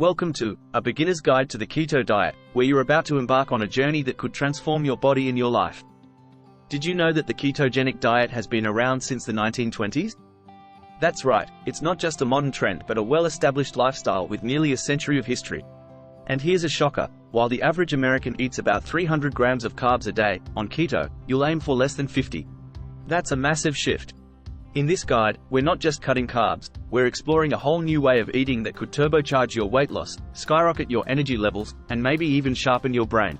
Welcome to A Beginner's Guide to the Keto Diet, where you're about to embark on a journey that could transform your body and your life. Did you know that the ketogenic diet has been around since the 1920s? That's right, it's not just a modern trend but a well-established lifestyle with nearly a century of history. And here's a shocker, while the average American eats about 300 grams of carbs a day, on keto, you'll aim for less than 50. That's a massive shift. In this guide, we're not just cutting carbs, we're exploring a whole new way of eating that could turbocharge your weight loss, skyrocket your energy levels, and maybe even sharpen your brain.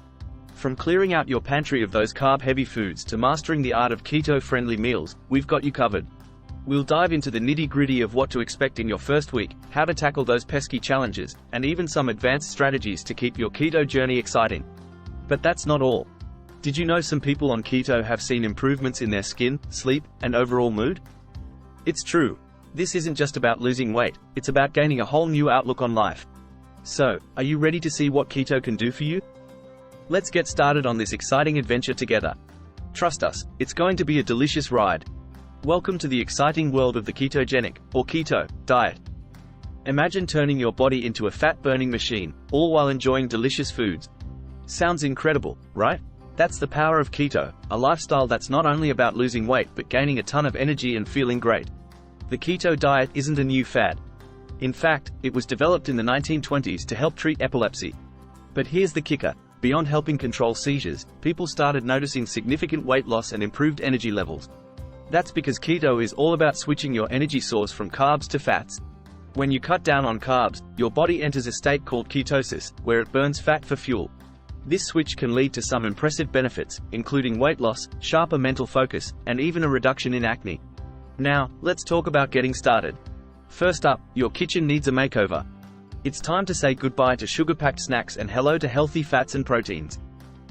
From clearing out your pantry of those carb-heavy foods to mastering the art of keto-friendly meals, we've got you covered. We'll dive into the nitty-gritty of what to expect in your first week, how to tackle those pesky challenges, and even some advanced strategies to keep your keto journey exciting. But that's not all. Did you know some people on keto have seen improvements in their skin, sleep, and overall mood? It's true. This isn't just about losing weight, it's about gaining a whole new outlook on life. So, are you ready to see what keto can do for you? Let's get started on this exciting adventure together. Trust us, it's going to be a delicious ride. Welcome to the exciting world of the ketogenic, or keto, diet. Imagine turning your body into a fat-burning machine, all while enjoying delicious foods. Sounds incredible, right? That's the power of keto, a lifestyle that's not only about losing weight but gaining a ton of energy and feeling great. The keto diet isn't a new fad. In fact, it was developed in the 1920s to help treat epilepsy. But here's the kicker, beyond helping control seizures, people started noticing significant weight loss and improved energy levels. That's because keto is all about switching your energy source from carbs to fats. When you cut down on carbs, your body enters a state called ketosis, where it burns fat for fuel. This switch can lead to some impressive benefits, including weight loss, sharper mental focus, and even a reduction in acne. Now, let's talk about getting started. First up, your kitchen needs a makeover. It's time to say goodbye to sugar-packed snacks and hello to healthy fats and proteins.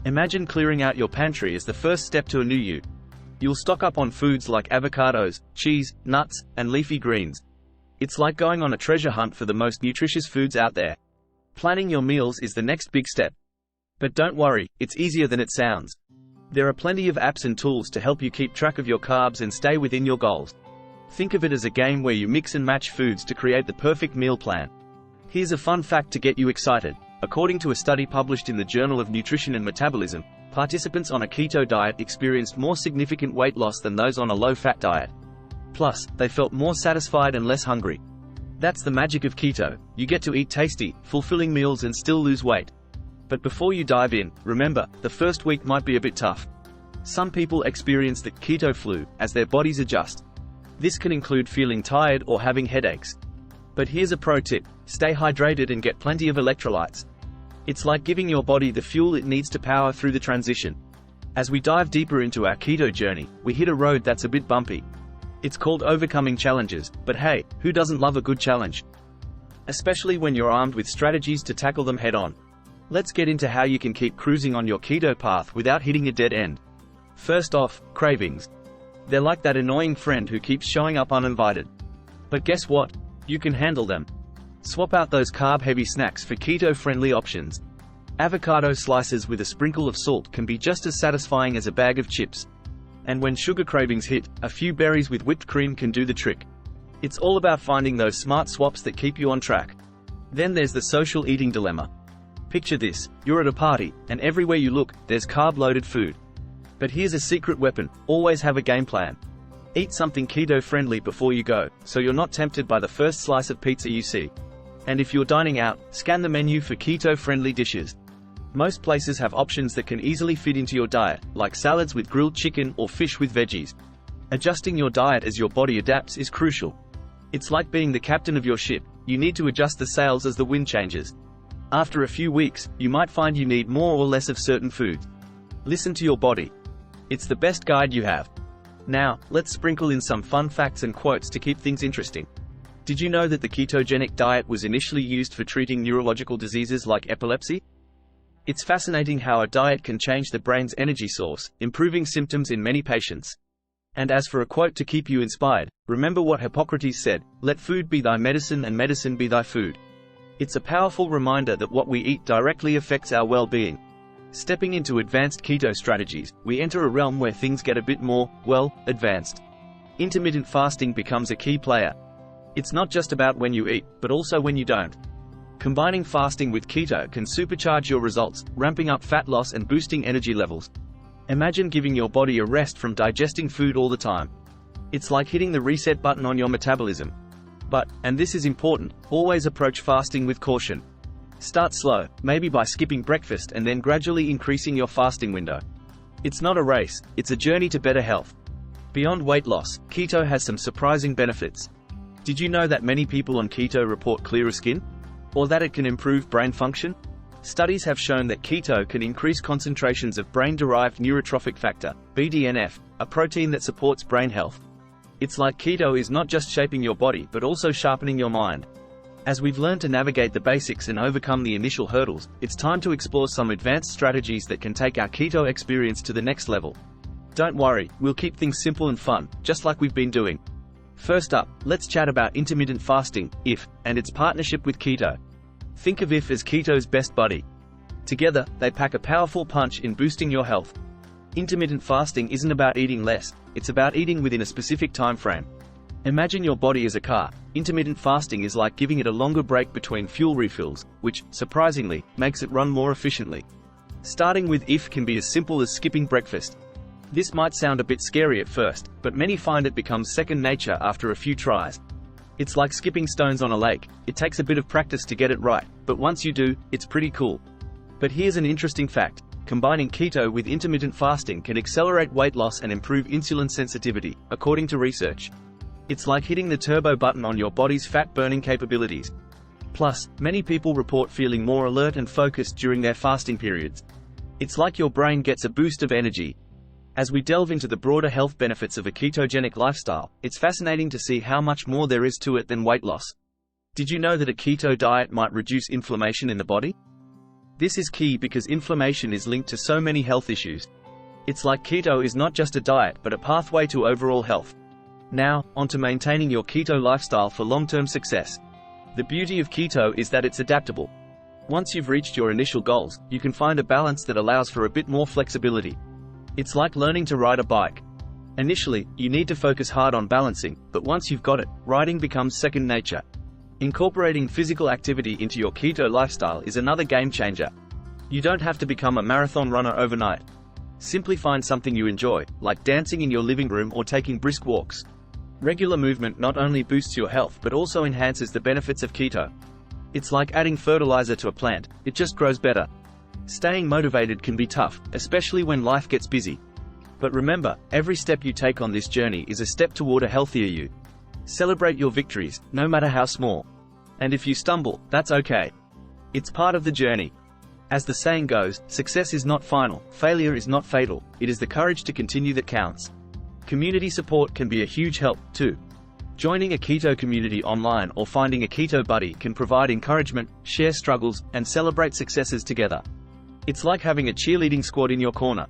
Imagine clearing out your pantry as the first step to a new you. You'll stock up on foods like avocados, cheese, nuts, and leafy greens. It's like going on a treasure hunt for the most nutritious foods out there. Planning your meals is the next big step. But don't worry, it's easier than it sounds. There are plenty of apps and tools to help you keep track of your carbs and stay within your goals. Think of it as a game where you mix and match foods to create the perfect meal plan. Here's a fun fact to get you excited. According to a study published in the Journal of Nutrition and Metabolism, participants on a keto diet experienced more significant weight loss than those on a low-fat diet. Plus, they felt more satisfied and less hungry. That's the magic of keto. You get to eat tasty, fulfilling meals and still lose weight. But before you dive in, remember, the first week might be a bit tough. Some people experience the keto flu, as their bodies adjust. This can include feeling tired or having headaches. But here's a pro tip, stay hydrated and get plenty of electrolytes. It's like giving your body the fuel it needs to power through the transition. As we dive deeper into our keto journey, we hit a road that's a bit bumpy. It's called overcoming challenges, but hey, who doesn't love a good challenge? Especially when you're armed with strategies to tackle them head-on. Let's get into how you can keep cruising on your keto path without hitting a dead end. First off, cravings. They're like that annoying friend who keeps showing up uninvited. But guess what? You can handle them. Swap out those carb-heavy snacks for keto-friendly options. Avocado slices with a sprinkle of salt can be just as satisfying as a bag of chips. And when sugar cravings hit, a few berries with whipped cream can do the trick. It's all about finding those smart swaps that keep you on track. Then there's the social eating dilemma. Picture this, you're at a party, and everywhere you look, there's carb-loaded food. But here's a secret weapon, always have a game plan. Eat something keto-friendly before you go, so you're not tempted by the first slice of pizza you see. And if you're dining out, scan the menu for keto-friendly dishes. Most places have options that can easily fit into your diet, like salads with grilled chicken or fish with veggies. Adjusting your diet as your body adapts is crucial. It's like being the captain of your ship, you need to adjust the sails as the wind changes. After a few weeks, you might find you need more or less of certain foods. Listen to your body. It's the best guide you have. Now, let's sprinkle in some fun facts and quotes to keep things interesting. Did you know that the ketogenic diet was initially used for treating neurological diseases like epilepsy? It's fascinating how a diet can change the brain's energy source, improving symptoms in many patients. And as for a quote to keep you inspired, remember what Hippocrates said, "Let food be thy medicine and medicine be thy food." It's a powerful reminder that what we eat directly affects our well-being. Stepping into advanced keto strategies, we enter a realm where things get a bit more, advanced. Intermittent fasting becomes a key player. It's not just about when you eat, but also when you don't. Combining fasting with keto can supercharge your results, ramping up fat loss and boosting energy levels. Imagine giving your body a rest from digesting food all the time. It's like hitting the reset button on your metabolism. But, and this is important, always approach fasting with caution. Start slow, maybe by skipping breakfast and then gradually increasing your fasting window. It's not a race, it's a journey to better health. Beyond weight loss, keto has some surprising benefits. Did you know that many people on keto report clearer skin? Or that it can improve brain function? Studies have shown that keto can increase concentrations of brain-derived neurotrophic factor, BDNF, a protein that supports brain health. It's like keto is not just shaping your body but also sharpening your mind. As we've learned to navigate the basics and overcome the initial hurdles, it's time to explore some advanced strategies that can take our keto experience to the next level. Don't worry, we'll keep things simple and fun, just like we've been doing. First up, let's chat about intermittent fasting, IF, and its partnership with keto. Think of IF as keto's best buddy. Together, they pack a powerful punch in boosting your health. Intermittent fasting isn't about eating less, it's about eating within a specific time frame. Imagine your body as a car. Intermittent fasting is like giving it a longer break between fuel refills, which, surprisingly, makes it run more efficiently. Starting with IF can be as simple as skipping breakfast. This might sound a bit scary at first, but many find it becomes second nature after a few tries. It's like skipping stones on a lake. It takes a bit of practice to get it right, but once you do, it's pretty cool. But here's an interesting fact. Combining keto with intermittent fasting can accelerate weight loss and improve insulin sensitivity, according to research. It's like hitting the turbo button on your body's fat-burning capabilities. Plus, many people report feeling more alert and focused during their fasting periods. It's like your brain gets a boost of energy. As we delve into the broader health benefits of a ketogenic lifestyle, it's fascinating to see how much more there is to it than weight loss. Did you know that a keto diet might reduce inflammation in the body? This is key because inflammation is linked to so many health issues. It's like keto is not just a diet but a pathway to overall health. Now, on to maintaining your keto lifestyle for long-term success. The beauty of keto is that it's adaptable. Once you've reached your initial goals, you can find a balance that allows for a bit more flexibility. It's like learning to ride a bike. Initially, you need to focus hard on balancing, but once you've got it, riding becomes second nature. Incorporating physical activity into your keto lifestyle is another game changer. You don't have to become a marathon runner overnight. Simply find something you enjoy, like dancing in your living room or taking brisk walks. Regular movement not only boosts your health but also enhances the benefits of keto. It's like adding fertilizer to a plant, it just grows better. Staying motivated can be tough, especially when life gets busy. But remember, every step you take on this journey is a step toward a healthier you. Celebrate your victories, no matter how small. And if you stumble, that's okay. It's part of the journey. As the saying goes, success is not final, failure is not fatal, it is the courage to continue that counts. Community support can be a huge help, too. Joining a keto community online or finding a keto buddy can provide encouragement, share struggles, and celebrate successes together. It's like having a cheerleading squad in your corner.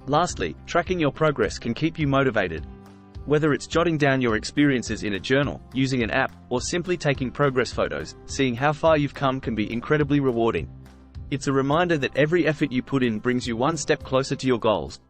Lastly, tracking your progress can keep you motivated. Whether it's jotting down your experiences in a journal, using an app, or simply taking progress photos, seeing how far you've come can be incredibly rewarding. It's a reminder that every effort you put in brings you one step closer to your goals.